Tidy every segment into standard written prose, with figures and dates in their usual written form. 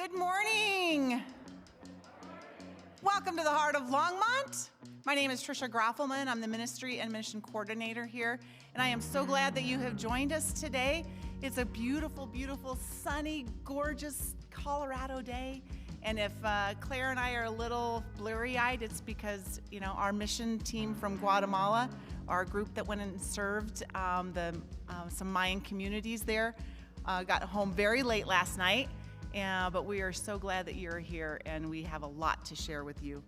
Good morning. Welcome to the Heart of Longmont. My name is Trisha Groffelman. I'm the Ministry and Mission Coordinator here, and I am so glad that you have joined us today. It's a beautiful, beautiful, sunny, gorgeous Colorado day. And if Claire and I are a little blurry-eyed, it's because, our mission team from Guatemala, our group that went and served some Mayan communities there, got home very late last night. But we are so glad that you're here, and we have a lot to share with you.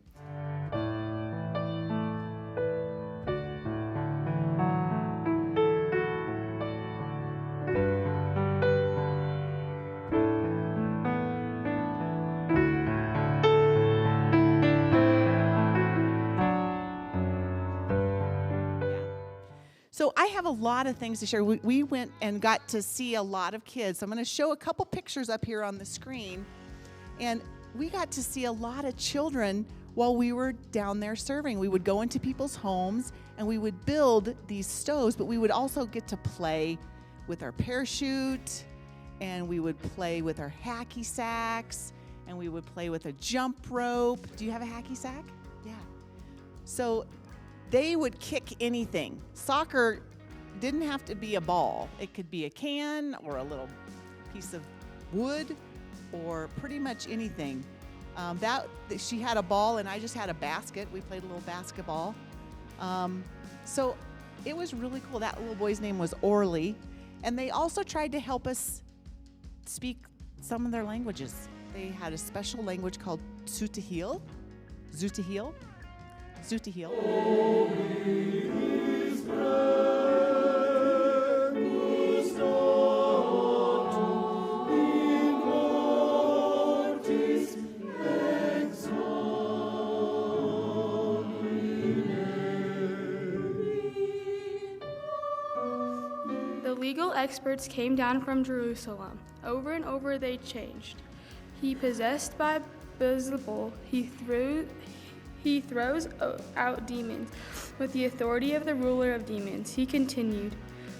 So I have a lot of things to share. We went and got to see a lot of kids. I'm going to show a couple pictures up here on the screen. And we got to see a lot of children while we were down there serving. We would go into people's homes and we would build these stoves, but we would also get to play with our parachute, and we would play with our hacky sacks, and we would play with a jump rope. Do you have a hacky sack? Yeah. So they would kick anything. Soccer didn't have to be a ball. It could be a can or a little piece of wood or pretty much anything. She had a ball and I just had a basket. We played a little basketball. So it was really cool. That little boy's name was Orly. And they also tried to help us speak some of their languages. They had a special language called Zutahil. The legal experts came down from Jerusalem. Over and over they changed. He possessed by Beelzebul, he throws out demons with the authority of the ruler of demons. He continued,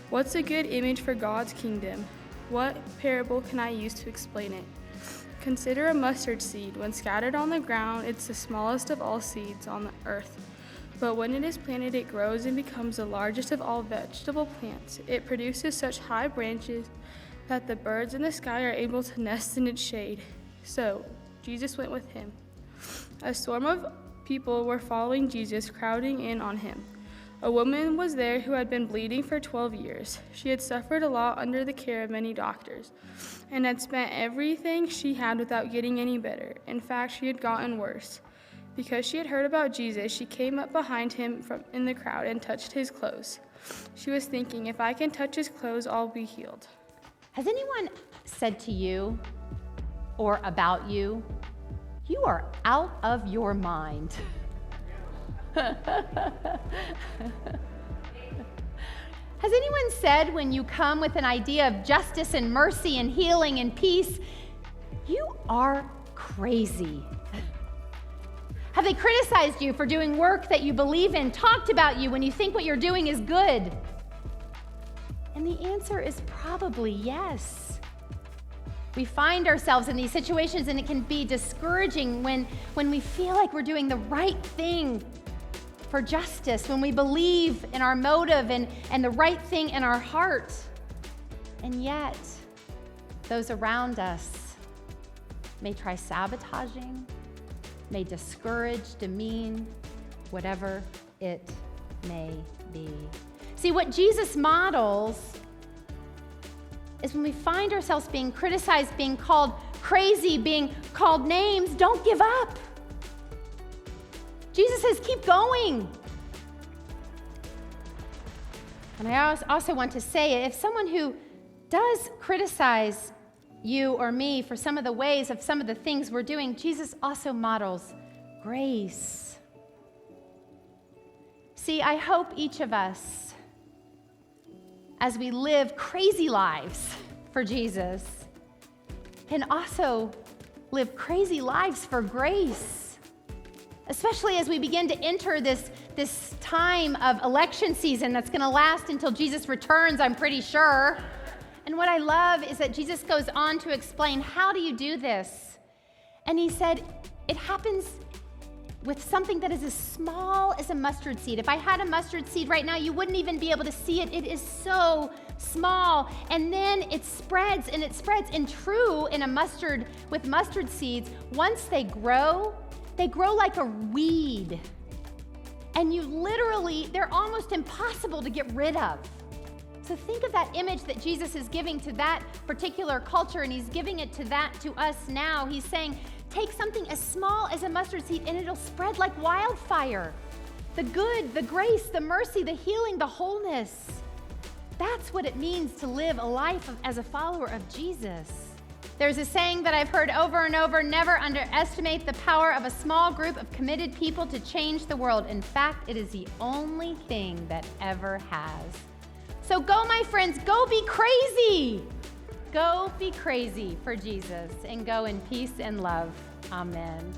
"What's a good image for God's kingdom? What parable can I use to explain it? Consider a mustard seed. When scattered on the ground, it's the smallest of all seeds on the earth. But when it is planted, it grows and becomes the largest of all vegetable plants. It produces such high branches that the birds in the sky are able to nest in its shade." So Jesus went with him. A swarm of people were following Jesus, crowding in on him. A woman was there who had been bleeding for 12 years. She had suffered a lot under the care of many doctors and had spent everything she had without getting any better. In fact, she had gotten worse. Because she had heard about Jesus, she came up behind him in the crowd and touched his clothes. She was thinking, "If I can touch his clothes, I'll be healed." Has anyone said to you or about you, "You are out of your mind"? Has anyone said when you come with an idea of justice and mercy and healing and peace, "You are crazy"? Have they criticized you for doing work that you believe in, talked about you when you think what you're doing is good? And the answer is probably yes. We find ourselves in these situations, and it can be discouraging when we feel like we're doing the right thing for justice, when we believe in our motive and the right thing in our heart. And yet, those around us may try sabotaging, may discourage, demean, whatever it may be. See, what Jesus models is when we find ourselves being criticized, being called crazy, being called names, don't give up. Jesus says, keep going. And I also want to say, if someone who does criticize you or me for some of the ways of some of the things we're doing, Jesus also models grace. See, I hope each of us, as we live crazy lives for Jesus, can also live crazy lives for grace, especially as we begin to enter this time of election season that's going to last until Jesus returns, I'm pretty sure. And what I love is that Jesus goes on to explain, how do you do this? And he said, it happens with something that is as small as a mustard seed. If I had a mustard seed right now, you wouldn't even be able to see it. It is so small. And then it spreads, and it spreads. And true, in a mustard, with mustard seeds, once they grow like a weed. And you literally, they're almost impossible to get rid of. So think of that image that Jesus is giving to that particular culture, and he's giving it to us now. He's saying, take something as small as a mustard seed, and it'll spread like wildfire. The good, the grace, the mercy, the healing, the wholeness. That's what it means to live a life as a follower of Jesus. There's a saying that I've heard over and over, never underestimate the power of a small group of committed people to change the world. In fact, it is the only thing that ever has. So go, my friends, go be crazy. Go be crazy for Jesus, and go in peace and love. Amen.